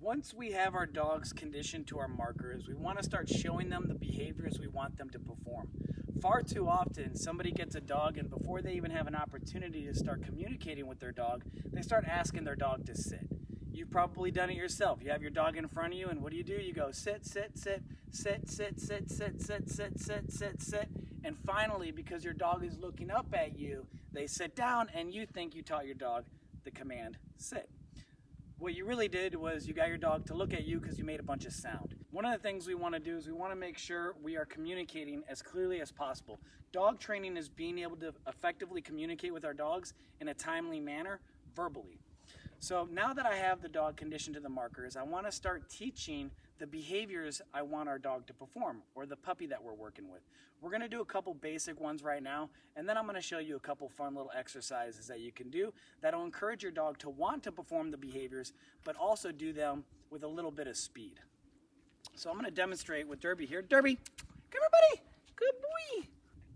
Once we have our dogs conditioned to our markers, we want to start showing them the behaviors we want them to perform. Far too often, somebody gets a dog and before they even have an opportunity to start communicating with their dog, they start asking their dog to sit. You've probably done it yourself. You have your dog in front of you and what do? You go sit, sit, sit, sit, sit, sit, sit, sit, sit, sit, sit, sit. And finally, because your dog is looking up at you, they sit down and you think you taught your dog the command sit. What you really did was you got your dog to look at you because you made a bunch of sound. One of the things we want to do is we want to make sure we are communicating as clearly as possible. Dog training is being able to effectively communicate with our dogs in a timely manner, verbally. So now that I have the dog conditioned to the markers, I want to start teaching the behaviors I want our dog to perform, or the puppy that we're working with. We're going to do a couple basic ones right now, and then I'm going to show you a couple fun little exercises that you can do that'll encourage your dog to want to perform the behaviors, but also do them with a little bit of speed. So I'm going to demonstrate with Derby here. Derby, come here, buddy. Good boy.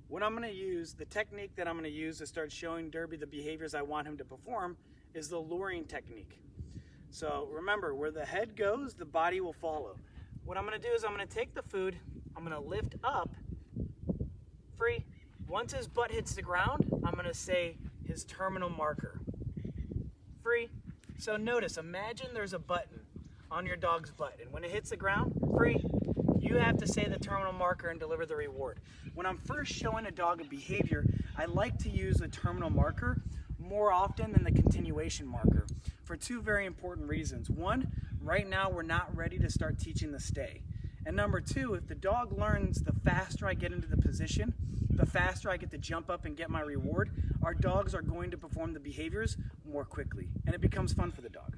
What I'm going to use, the technique that I'm going to use to start showing Derby the behaviors I want him to perform is the luring technique. So remember, where the head goes, the body will follow. What I'm going to do is I'm going to take the food, I'm going to lift up, free. Once his butt hits the ground, I'm going to say his terminal marker, free. So notice, imagine there's a button on your dog's butt, and when it hits the ground, free, you have to say the terminal marker and deliver the reward. When I'm first showing a dog a behavior, I like to use the terminal marker more often than the continuation marker for two very important reasons. One, right now we're not ready to start teaching the stay. And number two, if the dog learns the faster I get into the position, the faster I get to jump up and get my reward, our dogs are going to perform the behaviors more quickly and it becomes fun for the dog.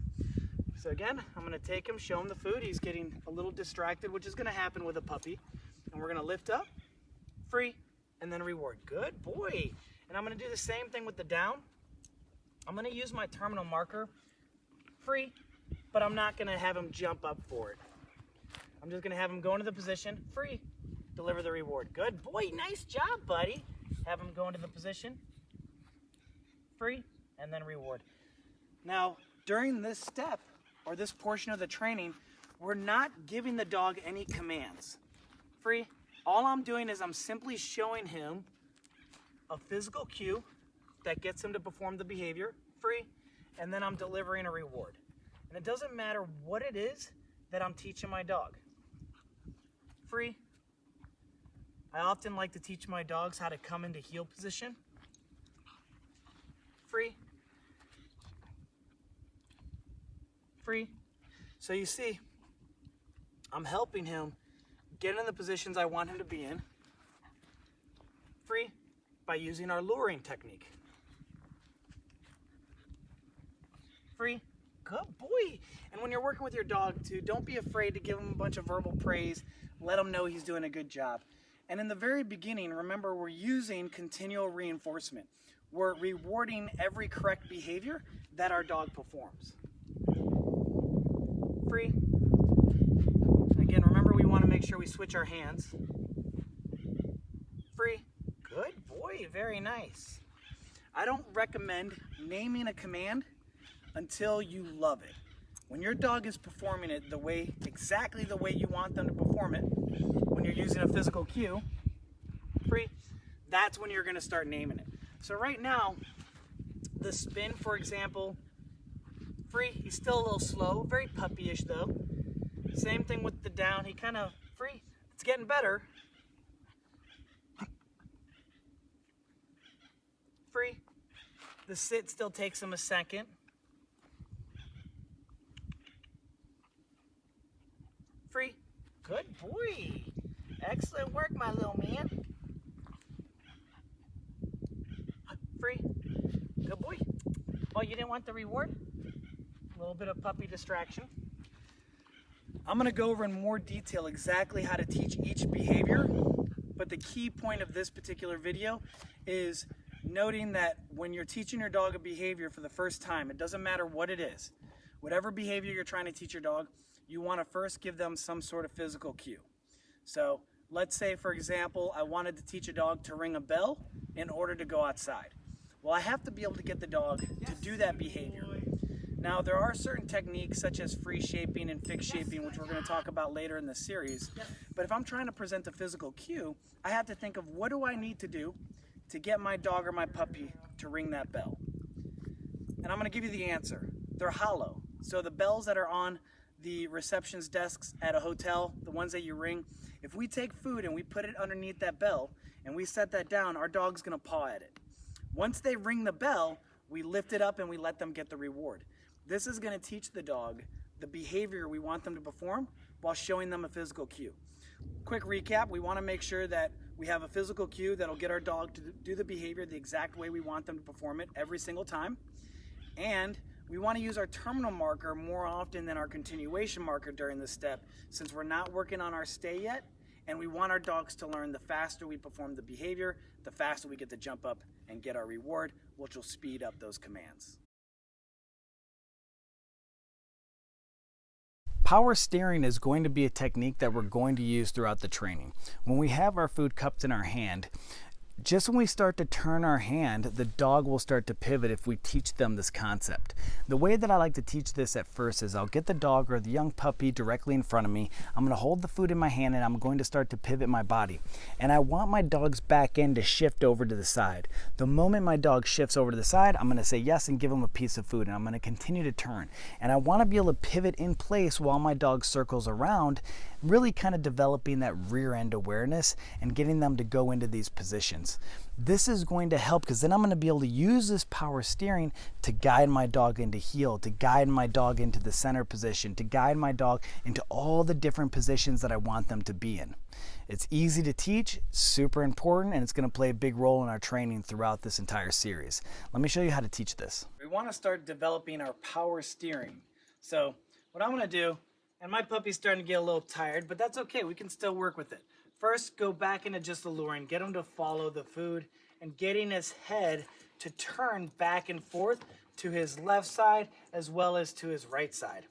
So again, I'm going to take him, show him the food. He's getting a little distracted, which is going to happen with a puppy. And we're going to lift up, free, and then reward. Good boy. And I'm going to do the same thing with the down. I'm going to use my terminal marker, free, but I'm not going to have him jump up for it. I'm just going to have him go into the position, free, deliver the reward. Good boy, nice job, buddy. Have him go into the position, free, and then reward. Now, during this step, or this portion of the training, we're not giving the dog any commands. Free. All I'm doing is I'm simply showing him a physical cue that gets him to perform the behavior, free, and then I'm delivering a reward. And it doesn't matter what it is that I'm teaching my dog. Free. I often like to teach my dogs how to come into heel position. Free. Free. So you see, I'm helping him get in the positions I want him to be in, free, by using our luring technique. Free. Good boy. And when you're working with your dog too, don't be afraid to give him a bunch of verbal praise. Let him know he's doing a good job. And in the very beginning, remember, we're using continual reinforcement. We're rewarding every correct behavior that our dog performs. Free. Again, remember, we want to make sure we switch our hands. Free. Good boy, very nice. I don't recommend naming a command until you love it. When your dog is performing it exactly the way you want them to perform it, when you're using a physical cue, free, that's when you're going to start naming it. So right now, the spin, for example, free, he's still a little slow, very puppyish though. Same thing with the down, he kind of free, it's getting better. Free, the sit still takes him a second. Free, good boy, excellent work, my little man. Free, good boy. Oh, you didn't want the reward? A little bit of puppy distraction. I'm going to go over in more detail exactly how to teach each behavior, but the key point of this particular video is noting that when you're teaching your dog a behavior for the first time, it doesn't matter what it is. Whatever behavior you're trying to teach your dog, you want to first give them some sort of physical cue. So let's say, for example, I wanted to teach a dog to ring a bell in order to go outside. Well, I have to be able to get the dog to do that behavior. Now, there are certain techniques such as free shaping and fixed shaping, which we're going to talk about later in the series. But if I'm trying to present a physical cue, I have to think of what do I need to do to get my dog or my puppy to ring that bell. And I'm going to give you the answer. They're hollow. So the bells that are on the reception's desks at a hotel, the ones that you ring, if we take food and we put it underneath that bell and we set that down, our dog's going to paw at it. Once they ring the bell, we lift it up and we let them get the reward. This is going to teach the dog the behavior we want them to perform while showing them a physical cue. Quick recap, we want to make sure that we have a physical cue that'll get our dog to do the behavior the exact way we want them to perform it every single time. And we want to use our terminal marker more often than our continuation marker during this step, since we're not working on our stay yet, and we want our dogs to learn the faster we perform the behavior, the faster we get to jump up and get our reward, which will speed up those commands. Power steering is going to be a technique that we're going to use throughout the training. When we have our food cupped in our hand, just when we start to turn our hand, the dog will start to pivot if we teach them this concept. The way that I like to teach this at first is I'll get the dog or the young puppy directly in front of me. I'm going to hold the food in my hand and I'm going to start to pivot my body. And I want my dog's back end to shift over to the side. The moment my dog shifts over to the side, I'm going to say yes and give him a piece of food, and I'm going to continue to turn. And I want to be able to pivot in place while my dog circles around, really kind of developing that rear end awareness and getting them to go into these positions. This is going to help because then I'm going to be able to use this power steering to guide my dog into heel, to guide my dog into the center position, to guide my dog into all the different positions that I want them to be in. It's easy to teach, super important, and it's going to play a big role in our training throughout this entire series. Let me show you how to teach this. We want to start developing our power steering. So what I'm going to do, and my puppy's starting to get a little tired, but that's okay, we can still work with it. First, go back into just the luring, get him to follow the food, and getting his head to turn back and forth to his left side as well as to his right side.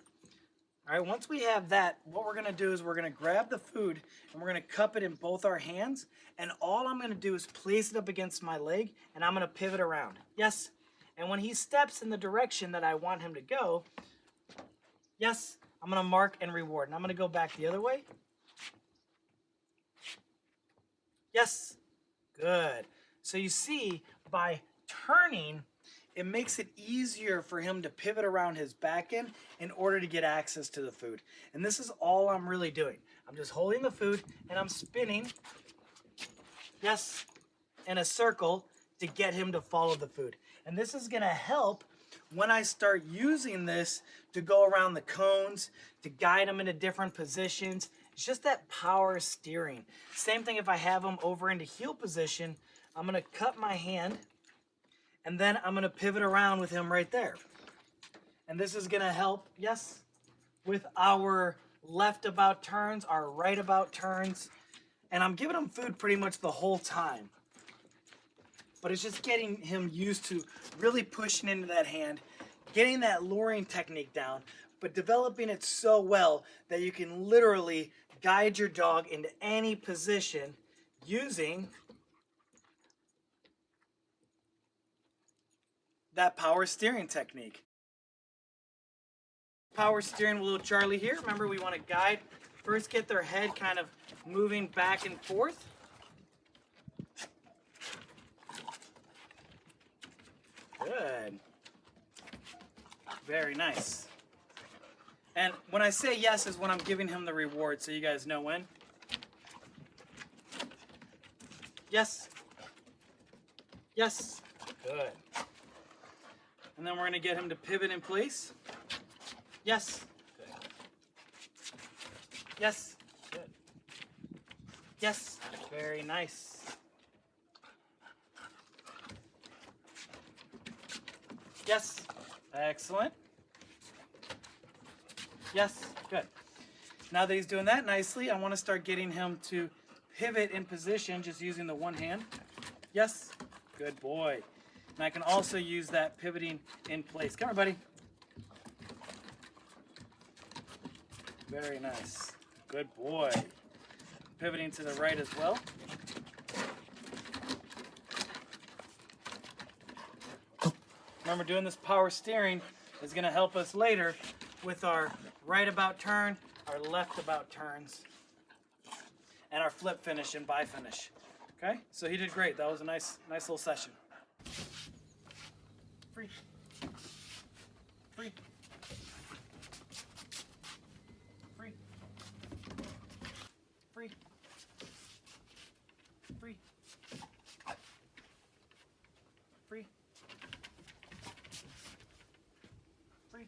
All right, once we have that, what we're gonna do is we're gonna grab the food and we're gonna cup it in both our hands, and all I'm gonna do is place it up against my leg and I'm gonna pivot around. Yes, and when he steps in the direction that I want him to go, yes, I'm gonna mark and reward. And I'm gonna go back the other way. Yes, good. So you see, by turning, it makes it easier for him to pivot around his back end in order to get access to the food. And this is all I'm really doing. I'm just holding the food and I'm spinning, yes, in a circle to get him to follow the food. And this is gonna help when I start using this to go around the cones, to guide him into different positions. It's just that power steering. Same thing if I have him over into heel position, I'm gonna cut my hand and then I'm gonna pivot around with him right there. And this is gonna help, yes, with our left about turns, our right about turns. And I'm giving him food pretty much the whole time. But it's just getting him used to really pushing into that hand, getting that luring technique down, but developing it so well that you can literally guide your dog into any position using that power steering technique. Power steering with little Charlie here. Remember, we want to guide, first get their head kind of moving back and forth. Good. Very nice. And when I say yes is when I'm giving him the reward, so you guys know when. Yes. Yes. Good. And then we're going to get him to pivot in place. Yes. Good. Yes. Good. Yes. Very nice. Yes. Excellent. Yes. Good. Now that he's doing that nicely, I want to start getting him to pivot in position just using the one hand. Yes. Good boy. And I can also use that pivoting in place. Come here, buddy. Very nice. Good boy. Pivoting to the right as well. Remember, doing this power steering, is going to help us later with our right about turn, our left about turns, and our flip finish and by finish. Okay, so he did great. That was a nice little session. Free. Free. Free. Free. Free. Free. Free.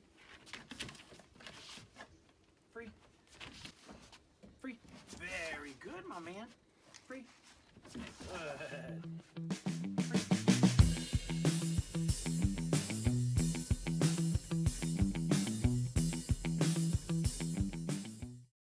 Free. Free. Very good, my man. Free. Good.